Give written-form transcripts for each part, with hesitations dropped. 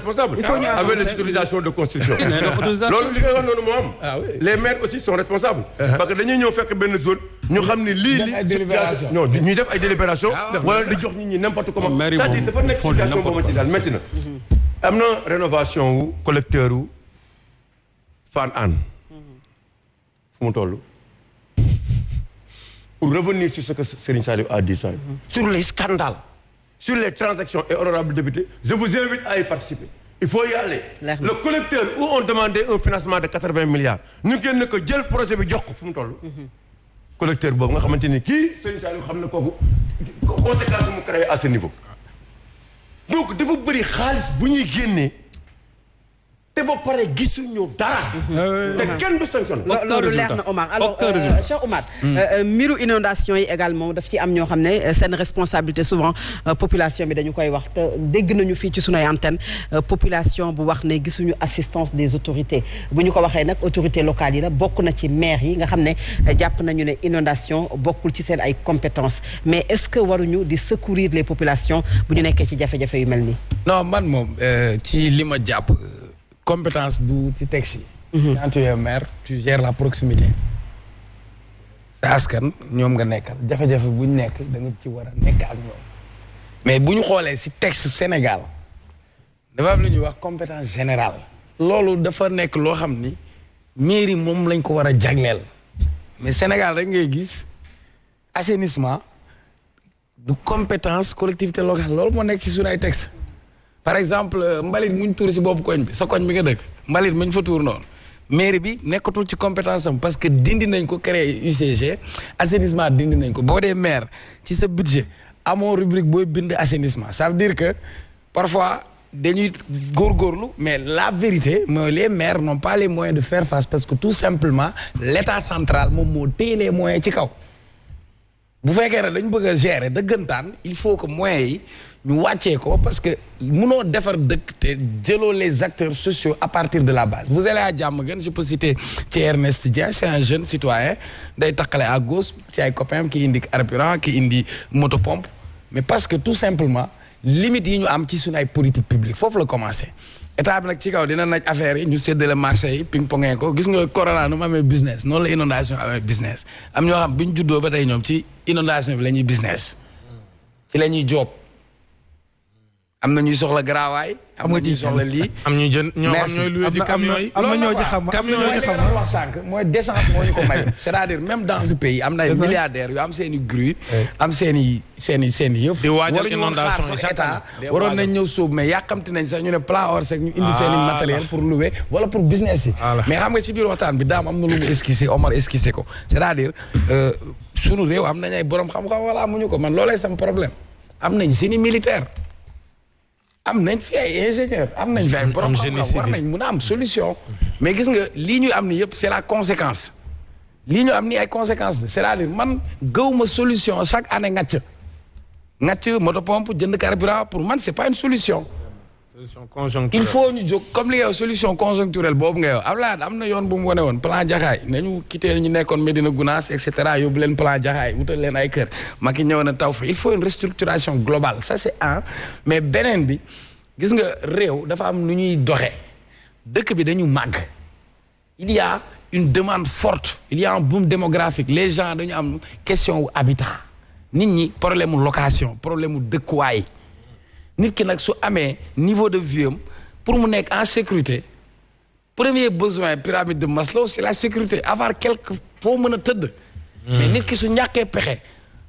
responsables. Avec les autorisations de construction. loolu li nga wax noonu moo am. les maires aussi sont responsables. parce que dañuy ñëw fekk benn zone. ñu xam ne lii non ñuy def ay délibération. wala di jox nit ñi n'importe comment. c'est-à-dire dafa nekk situation boo ma ci daal métti na. am na rénovation wu collecteur wu Fann Hann. fu mu toll. pour revenir sur ce que Serigne Saliou a dit ça. sur les scandales. sur les transactions et honorables députés, je vous invite à y participer. Il faut y aller. Le collecteur où on demandait un financement de 80 milliards ñu génn ko jël projet bi jox ko fu mu toll. collecteur boobu nga xamante ni kii Serigne Saliou xam na kooku conséquence mu créé à ce niveau. donc dafa bëri xaalis bu ñuy génnee te ba pare gisuñu dara. te kenn du sanction. loolu leer na Omar alors Cheikh Omar. mbiru inondation yi également daf ci am ñoo xam ne seen responsabilité souvent population bi dañu koy wax te dégg nañu fii ci sunuy antenne population bu wax ne gisuñu assistance des autorités bu ñu ko waxee nag autorités locales yi la bokk na ci maire yi nga xam ne jàpp nañu ne inondation bokkul ci seen ay compétences mais est-ce que waruñu di secourir les populations bu ñu nekkee ci jafe-jafe yu mel nii. non man moom ci li ma jàpp. compétence du ci texte yi. quand tu es maire tu gères la proximité. sa askan ñoom nga nekkal jafe-jafe bu ñu nekk da nga ci war a nekk ak ñoom. mais bu ñu xoolee ci texte Sénégal dafa am lu ñuy wax compétence générale. loolu dafa nekk loo xam ni mairie moom lañ ko war a jagleel. mais Sénégal rek ngay gis assainissement du compétence collectivité locale loolu moo nekk ci suñu ay texte. par exemple mbalit muñ tuur si boobu koñ bi sa koñ bi nga dëkk mbalit muñ fa tuur noonu mairie bi nekkatul ci compétence am parce que dindi nañ ko créer UCG assainissement dindi nañ ko boo dee maire ci sa budget amoo rubrique booy bind assainissement ça veut dire que parfois dañuy góorgóorlu mais la vérité mooy les maires n'ont pas les moyens de faire face parce que tout simplement l'état central moom moo téye les moyens ci kaw bu fekkee ne dañ bëgg a gérer dëggantaan il faut que moyens yi ñu wàccee ko parce que mënoo defar dëkk te jëloo les acteurs sociaux à partir de la base vous allez à Diamaguène je peux citer ci Ernest Dieng c'est un jeune citoyen day takkale à gauche ci ay copains ki indi carburant ki indi motopompe mais parce que tout simplement limite yi ñu am ci suñu ay politique publique foofu la commencé état bi nag ci kaw dina naj affaire yi ñu séddale marché yi ping pongee ko gis nga corona nu mu amee business noonu la inondation amee business am ñoo xam bi ñu juddoo ba tey ñoom ci inondation bi la ñuy business ci la ñuy job am na ñuy soxla garaawaay. am na ñuy soxla lii. am ñuy jën ñoo am ñooy loué ci camion yi. am na ñoo ci xam camion yi nga wax sànq mooy décence moo ñu ko may. c'est-à-dire même dans ce pays am na ay milliardaires yu am seen i grue am seen i yëf. di waajal inondation yi chaque année waroon nañ ñëw sóob mais yàkkamti nañ sax ñu ne plan Orsec ñu indi seen i matériel pour louer wala pour business yi. mais xam nga ci biir waxtaan bi daam am na lu mu esquissé Omar esquissé ko c'est-à-dire sunu réew am nañ ay borom xam-xam wala amuñu ko man loolay sam problème am nañ seen i militaire am nañ fi ay ingénieur am nañ fi ay borom xam-xam war nañ mun a am solution mais gis nga lii ñu am ni yëpp c'est la conséquence lii ñu am ni ay conséquences c'est-à-dire man gëwuma solution chaque année ngacc motopompe jënd carburant pour man c'est pas une solution il faut ñu jóg comme li nga solution conjoncturelle boobu nga yow Abdoulaye am na yoon bu mu wane woon plan Jaxaay nañu quitté ñu nekkoon Médina Gounass et cetera yóbbu leen plan Jaxaay wutal leen ay kër Macky ñëw na taw fa il faut une restructuration globale ça c'est un mais beneen bi gis nga réew dafa am nu ñuy doxe dëkk bi dañu màgg il y a une demande forte il y a un boom démographique les gens dañu am question wu habitat nit ñi problème mu location problème mu dëkkuwaay nit ki nag su amee niveau de vie am pour mu nekk en sécurité premier besoin pyramide de Maslow c'est la sécurité avoir quelque foo mën a tëdd mais nit ki su ñàkkee pexe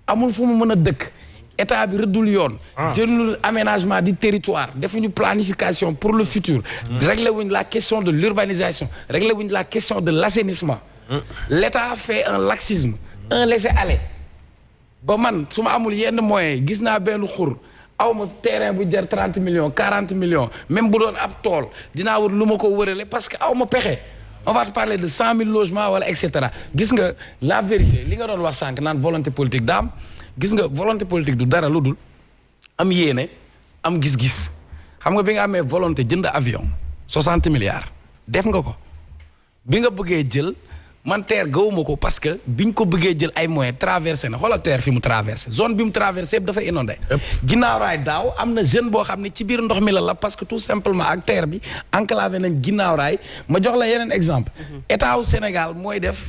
amul fu mu mën a dëkk état bi rëddul yoon jëlul aménagement du territoire defuñu planification pour le futur réglé wuñ la question de l'urbanisation réglé wuñ la question de l'assainissement l'état fait un laxisme un laisser-aller ba man su ma amul yenn moyens gis naa benn xur aw ma terrain bu jar 30 millions 40 millions même bu doon ab tool dinaa war lu ma ko wërale parce que aw ma pexe on va te parler de 100 000 logements wala et cetera gis nga la vérité li nga doon wax sànq naan volonté politique daam gis nga volonté politique du dara lu dul am yéene am gis-gis xam nga bi nga amee volonté jënd avion 60 milliards def nga ko bi nga bëggee jël man TER gawuma ko parce que biñ ko bëggee jël ay moyens traversé na xoolal TER fi mu traversé zone bi mu traversé yëpp dafa inondé ginnaaw raay daaw am na jeune boo xam ne ci biir ndox mi la parce que tout simplement ak TER bi enclavé nañ ginnaaw raay ma jox la yeneen exemple état wu Sénégal mooy def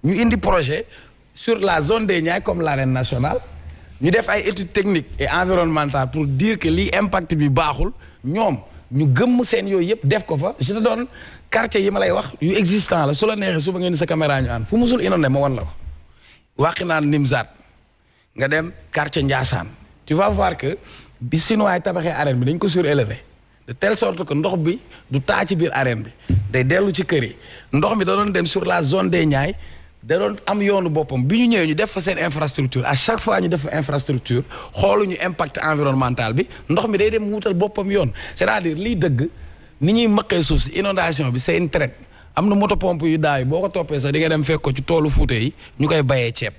ñu indi projet sur la zone des Niayes comme l'arène nationale ñu def ay études techniques et environnementales pour dire que lii impact bi baaxul ñoom ñu gëmm seen yooyu yëpp def ko fa je te donne quartier yi ma lay wax yu existant la su la neexee suba ngeen ni sa caméra ñu ànd fu musul inondé ma wan la ko Wakhinane Nimzatt nga dem quartier Ndiassane tu vas voir que bi Sinoa tabaxee arène bi dañ ko surélevé de telle sorte que ndox bi du taa ci biir arène bi day dellu ci kër yi ndox mi da doon dem sur la zone des Niayes da doon am yoonu boppam bi ñu ñëwee ñu def fa seen infrastructure à chaque fois ñu def fa infrastructure xooluñu impact environnemental bi ndox mi day dem wuutal boppam yoon c'est-à-dire liy dëgg ni ñuy mëqee suuf si inondation bi c'est une traite am na moto pompe yu daaw yi boo ko toppee sax di nga dem fekk ko ci toolu Fuuta yi ñu koy bayee ceeb.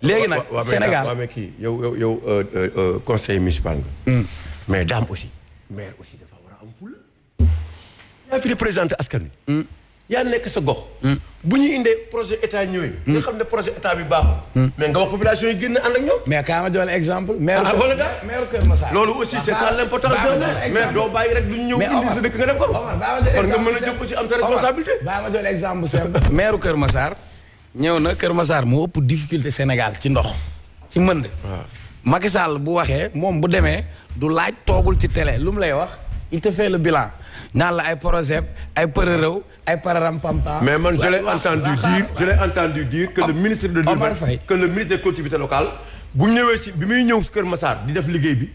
léegi nag Sénégal waaw mais kii yow conseil municipal nga. mais daam aussi maire aussi dafa war a am fulla. yaa fi représenté askan wi. yaa nekk sa gox. bu ñuy indee projet état ñëwee. nga xam ne projet état bi baaxul. mais nga wax population yi génn ànd ak ñoom. mais kaa ma jox exemple. maire Kër Massar. loolu aussi c'est ça l'importance de mais doo bàyyi rek du ñu ñëw indi sa dëkk nga def ko. kon nga mën a jël aussi am sa responsabilité. baa ma jox exemple serbe. maire Kër Massar ñëw na Kër Massar moo ëpp difficulté Sénégal ci ndox ci mënd. waaw Macky Sall bu waxee moom bu demee du laaj toogul ci télé lu mu lay wax il te fait le bilan naan la ay projet ay përërëw ay pararam pampa. mais man je l'ai entendu dire que le ministre de l'Urbanisme que le ministre des collectivités locales bu ñëwee si bi muy ñëw si Kër Massar di def liggéey bi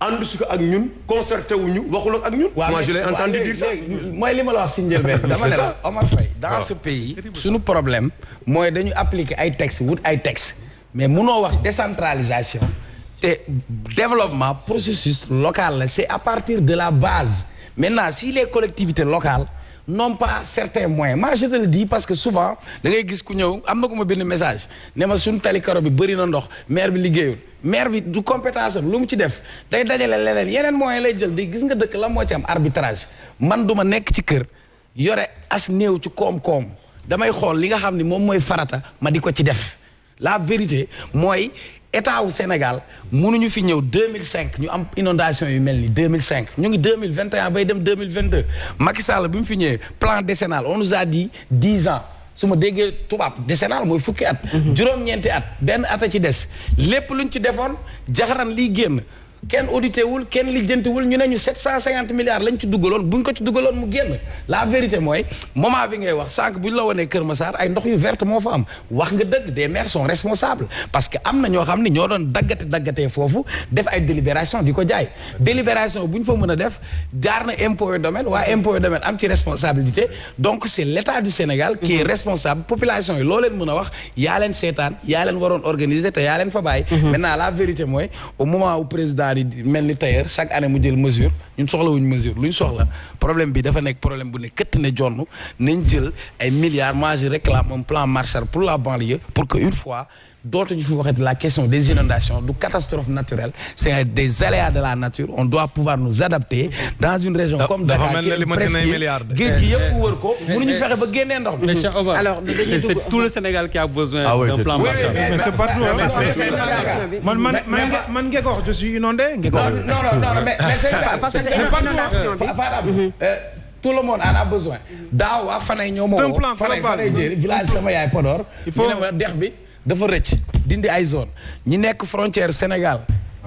ànd su ko ak ñun concerté wuñu waxul ak ñun. moi je l'ai entendu dire ça. mooy li ma la wax si njëlbeen dama ne la Omar Faye dans ce pays suñu problème mooy dañu appliquer ay textes wut ay textes mais munoo wax décentralisation te développement processus local la c'est à partir de la base maintenant si les collectivités locales n'ont pas certains moyens moi je te le dis parce que souvent da ngay gis ku ñëw am na ko ma benn message ne ma suñu tali karo bi bëri na ndox maire bi liggéeyul maire bi du compétence am lu mu ci def day dajale leneen yeneen moyens lay jël di gis nga dëkk la moo ci am arbitrage man duma nekk ci kër yore as néew ci koom-koom damay xool li nga xam ni moom mooy farata ma di ko ci def la vérité mooy état wu Sénégal mënuñu fi ñëw 2005 ñu am inondation yu mel ni 2005 ñu ngi 2021 bay dem 2022 Macky Sall bi mu fi ñëwee plan décennal on nous a dit 10 ans su ma déggee tubaab décennal mooy fukki at. juróom-ñeenti at benn at a ci des lépp luñ ci defoon jaxaran liy génn kenn audité wul kenn lijjantiwul ñu ne ñu 750 milliards lañ ci dugaloon buñ ko ci dugaloon mu génn la vérité mooy moment bi ngay wax sànq buñ la wanee Kër Massar ay ndox yu verte moo fa am wax nga dëgg des maires sont responsables parce que am na ñoo xam ne ñoo doon daggatee foofu def ay délibération di ko jaay délibération bu ñu fa mën a def jaar na impôt et domaine waa impôt et domaine am ci responsabilité donc c'est l'état du Sénégal qui est responsable population yi loo leen mën a wax yaa leen seetaan yaa leen waroon organiser te yaa leen fa bàyyi maintenant la vérité mooy au moment où président mel ni tailleur chaque année mu jël mesure ñun soxlawuñu mesure lu ñu soxla problème bi dafa nekk problème bu ne këtt ne jonn nañ jël ay milliards moi je réclame un plan Marshall pour la banlieue pour que une fois dootuñu fi waxati la question des inondations du catastrophe naturelle c'est des aléas de la nature on doit pouvoir nous adapter dans une région comme Dakar qui est presque géej gi yëpp wër ko mënuñu fexe ba génnee ndox bi. alors c'est tout le Sénégal qui a besoin d'un plan Marshall. mais c'est partout man Ngekoox je suis inondé Ngekoox. non mais c'est ça parce que inondation bi tout le monde en a besoin daaw waa Fanay ñoo ma woo Fanay jéeri village sama yaay Podor ñu ne ma dex bi dafa rëcc dindi ay zone ñi nekk frontière Sénégal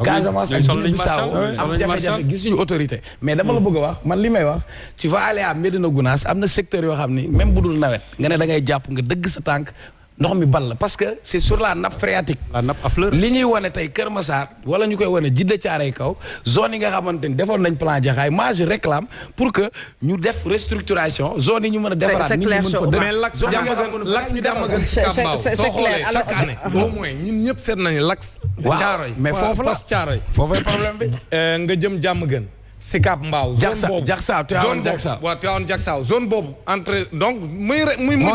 Casamance ak Guinée-Bissau am jafe-jafe gisuñu autorité mais dama la bëgg a wax man li may wax tu vas aller à Médina Gounass am na secteur yoo xam ni même bu dul nawet nga ne da ngay jàpp nga dëgg sa tànk ndox mi ball parce que c'est sur la nappe phréatique. la nappe à fleur. li ñuy wane tey Kër Massar wala ñu koy wane Djiddah Thiaroye Kaw zone yi nga xamante ni defoon nañ plan Jaxaay moi je réclame pour que ñu def restructuration zone yi ñu mën a defaraat. nit ñi mën fa mais l'axe Diamaguène Sicap Mbao soo xoolee chaque année au moins ñun ñëpp seet nañu l'axe. Thiaroye mais foofu la Thiaroye. foofay problème bi. nga jëm Diamaguène. Sicap Mbao zone boobu Jaksaaw Tivaouane Jaksaaw waaw Tivaouane Jaksaaw zone boobu entre donc muy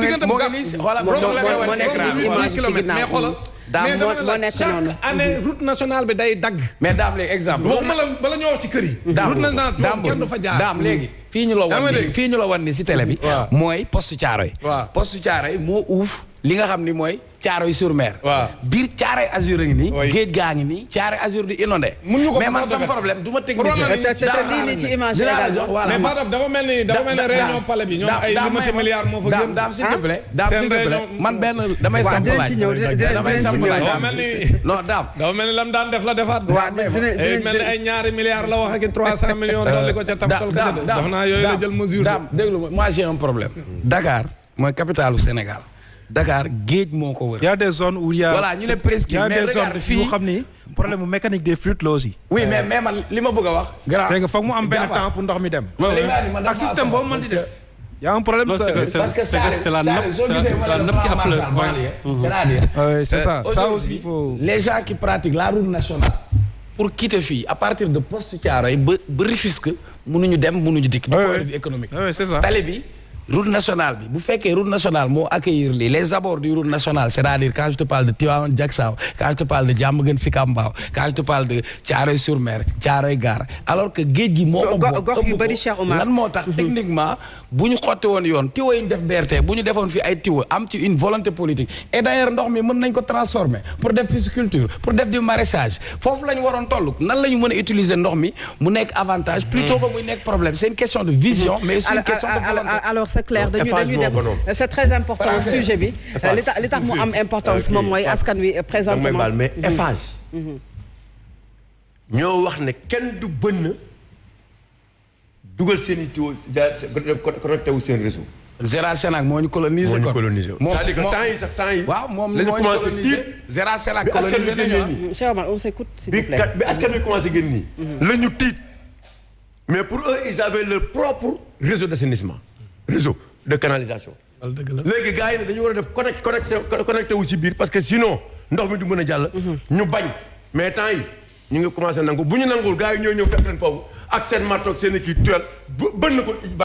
diggante bu mais xoolal mais dama ne chaque année route nationale bi day dagg mais daam léegi exemple waxuma la bala ñoo wax ci kër yi route nationale kenn du fa jaar daam léegi fii ñu la wan ni si télé bi. mooy poste Thiaroye. poste Thiaroye moo uuf li nga xam ni mooy Thiaroye sur Mer. biir Thiaroye Azur a ngi nii. géej gaa ngi nii Thiaroye Azur di inondé. mais man sama problème du ma technicien. lii ci image mais Fadam dafa mel ni réunion palais bi ñoom ay limité milliards moo fa génn. daam s'il te plaît man benn damay samp laaj. non daam. dafa mel ni lam daan def la defaat. mel ni ay ñaari milliards la wax ak 300 millions dolli ko ca tabtal ko ca def naa yooyu la jël mesure. daam déglu ma moi j'ai un problème. Dakar mooy capitalu Sénégal. Dakar géej moo ko wër. y a des zones où il y a. voilà ñu ne presqu'île mais regarde fii yoo xam ni problème mu mécanique des flux la aussi. oui mais man li ma bëgg a wax. grand c'est que foog mu am benn temps pour ndox mi dem. ak système boobu mën di def. y a un problème. parce que c'est la nappe qui affleure. c'est-à-dire. c'est ça ça aussi il faut. les gens qui pratiquent la route nationale. pour quitter fii à partir de poste Thiaroye ba Rufisque mënuñu dem mënuñu dikk. du point de vue économique. c'est ça tali bi. route nationale bi bu fekkee route nationale moo accueillir lii les abords du route nationale c'est-à-dire quand je te parle de Tivaouane Diacksao quand je te parle de Diamaguène Sicap Mbao quand je te parle de Thiaroye sur Mer Thiaroye Gare alors que géej gi moo ko gox yu bari Cheikh Oumar lan moo tax techniquement bu ñu xotti woon yoon tiwo yi ñu def BRT bu ñu defoon fi ay tiwo am ci une volonté politique et d'ailleurs ndox mi mën nañ ko transformer pour def pisciculture pour def du maraîchage foofu la ñu waroon toll nan la ñu mën a utiliser ndox mi mu nekk avantage plutôt que muy nekk problème c'est une question de vision mais aussi une question de volonté. Alors c'est clair dañu dem c'est très important sujet bi li tax mu am importance moom mooy askan wi présentement mais Eiffage ñoo wax ne kenn du bënn dugal seen i tuyau connecté wu seen réseau. Gérard Sénac moo ñu colonisé. c'est-à-dire que temps yi. waaw moom la ñu commencé tiit. Gérard Sénac colonisé nañu. Cheikh Omar on s'écoute s'il vous plaît. bi askan wi commencé génn nii. la ñu tiit mais pour eux ils avaient leur propre réseau d'assainissement réseau de canalisation. léegi gars yi ne dañu war a def connecté wu si biir parce que sinon ndox mi du mën a jàll. ñu bañ mais temps yi ñu ngi commencé nangu bu ñu nangul gars yi ñoo ñëw fekk leen foofu ak seen marteau ak seen kii tuel bënn ko.